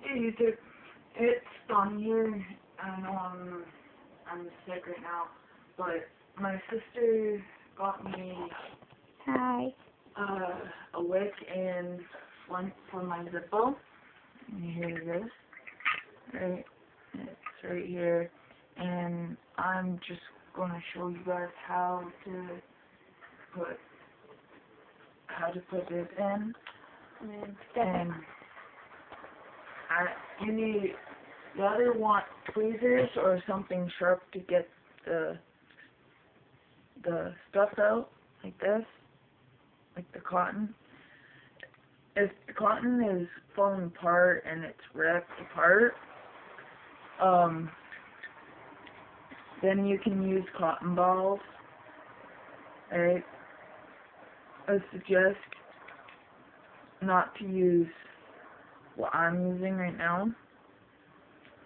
Hey, YouTube. It's Don here. I know I'm sick right now, but my sister got me Hi. a wick and one for my Zippo. And here it is. Right, it's right here, and I'm just gonna show you guys how to put this in. And you need, you either want tweezers or something sharp to get the stuff out, like this, like the cotton. If the cotton is falling apart and it's ripped apart, then you can use cotton balls. Right? I suggest not to use what I'm using right now,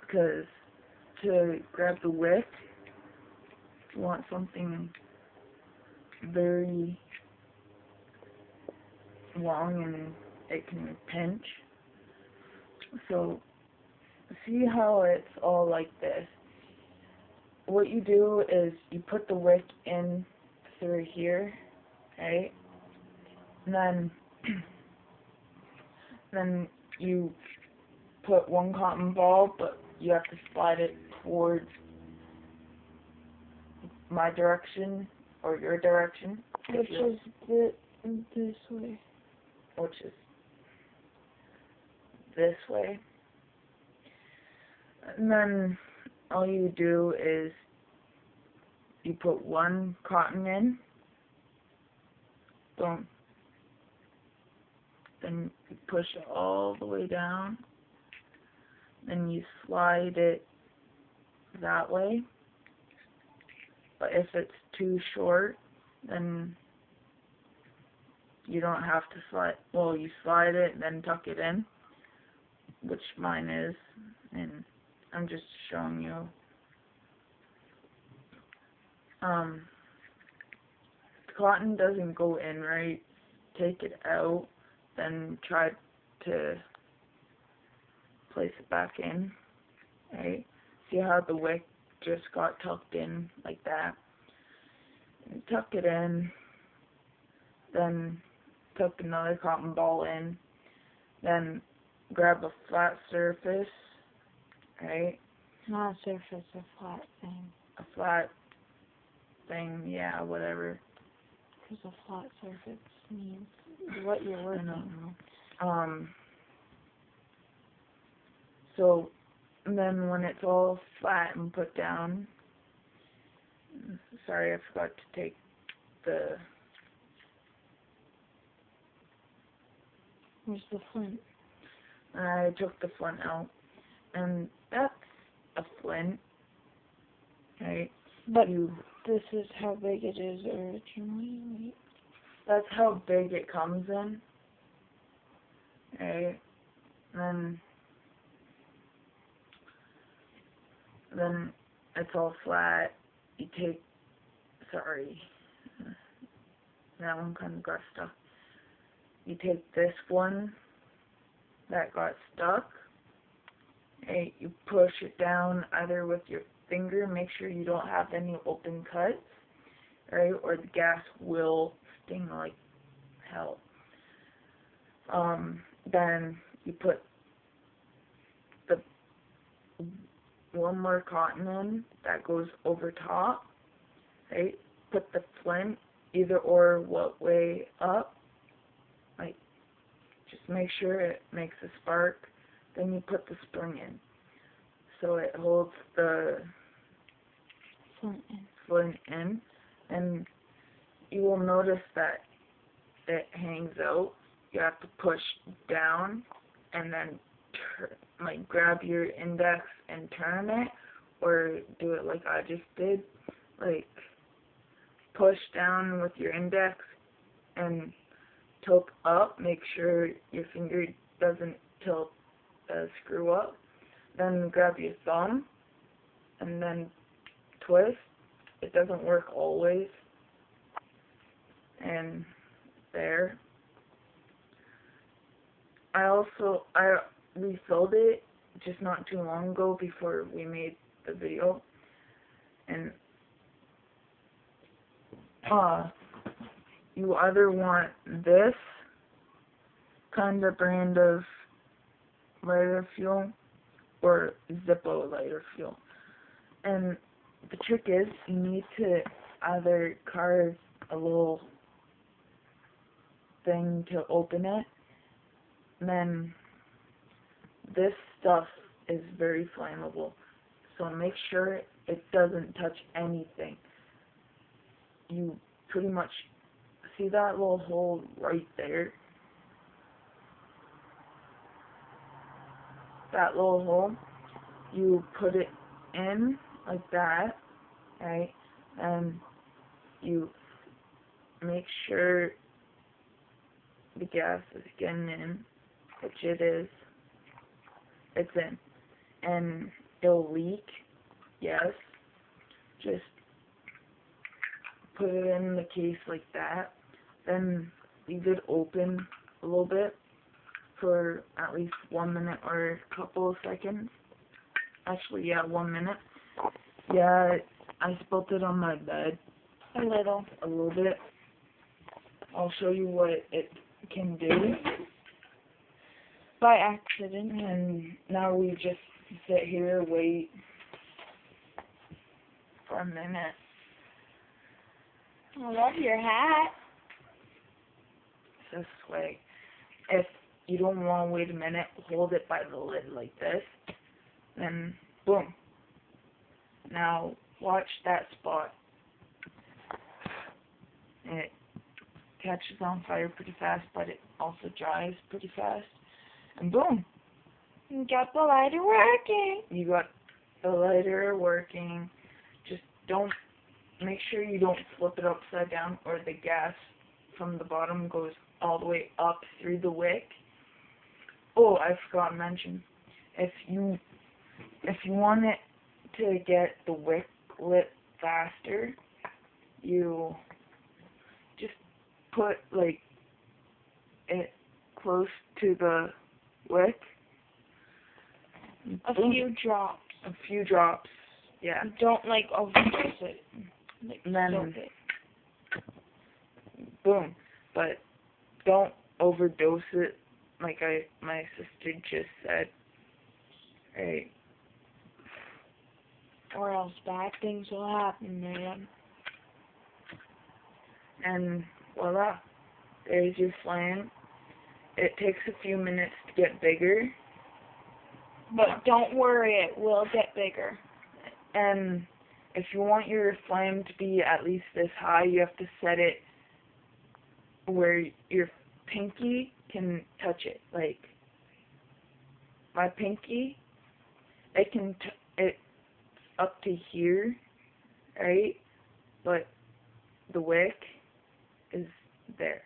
because to grab the wick, you want something very long and it can pinch. So see how it's all like this. What you do is you put the wick in through here, right? And then you put one cotton ball, but you have to slide it towards my direction or your direction. Which is this way. Which is this way. And then all you do is you put one cotton in. Boom. Then you push it all the way down. Then you slide it that way. But if it's too short, then you don't have to slide. Well, you slide it and then tuck it in, which mine is, and I'm just showing you. The cotton doesn't go in right. Take it out, then try to place it back in. Right? See how the wick just got tucked in like that. And tuck it in. Then tuck another cotton ball in. Then grab a flat surface. Right? Not a surface, a flat thing. A flat thing, yeah, whatever. Because a flat surface means what you're working on. So, and then when it's all flat and put down, sorry, I forgot to take the, Where's the flint? I took the flint out, and that's a flint, right? But this is how big it is originally, right? That's how big it comes in, right? And then it's all flat. You take, sorry, that one kind of got stuck. You take this one that got stuck, right? You push it down either with your finger, make sure you don't have any open cuts, right? Or the gas will sting like hell. Then you put the one more cotton in that goes over top, right? Put the flint either or what way up, like just make sure it makes a spark. Then you put the spring in, so it holds the flint in, and you will notice that it hangs out. You have to push down and then like grab your index and turn it, or do it like I just did, like push down with your index and tilt up, make sure your finger doesn't tilt screw up. Then grab your thumb and then twist. It doesn't work always. And there. I refilled it just not too long ago before we made the video. And you either want this kind of brand of lighter fuel or Zippo lighter fuel. And the trick is you need to either carve a little thing to open it, and then this stuff is very flammable, so make sure it doesn't touch anything. You pretty much see that little hole right there? That little hole, you put it in like that, right? And you make sure the gas is getting in, which it is. It's in. And it'll leak, yes. Just put it in the case like that. Then leave it open a little bit for at least 1 minute or a couple of seconds. Actually, yeah, 1 minute. Yeah, I spilled it on my bed. A little. A little bit. I'll show you what it can do. By accident. And now we just sit here, wait for a minute. I love your hat. This way. If you don't want to wait a minute, hold it by the lid like this. Then, boom. Now, watch that spot. It catches on fire pretty fast, but it also dries pretty fast. And boom. You got the lighter working. You got the lighter working. Just don't, make sure you don't flip it upside down or the gas from the bottom goes all the way up through the wick. Oh, I forgot to mention, if you want it to get the wick lit faster, you just put like it close to the wick. A few drops. A few drops, yeah. Don't like overdose it. Like Then, soak it. boom. But don't overdose it, like my sister just said. Right. Or else bad things will happen, man. And voila, there's your flame. It takes a few minutes to get bigger. But don't worry, it will get bigger. And if you want your flame to be at least this high, you have to set it where your pinky can touch it. Like my pinky, it's up to here, right? But the wick is there.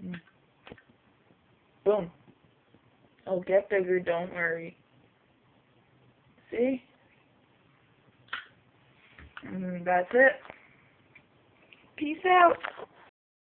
And boom. It'll get bigger, don't worry. See? And that's it. Peace out.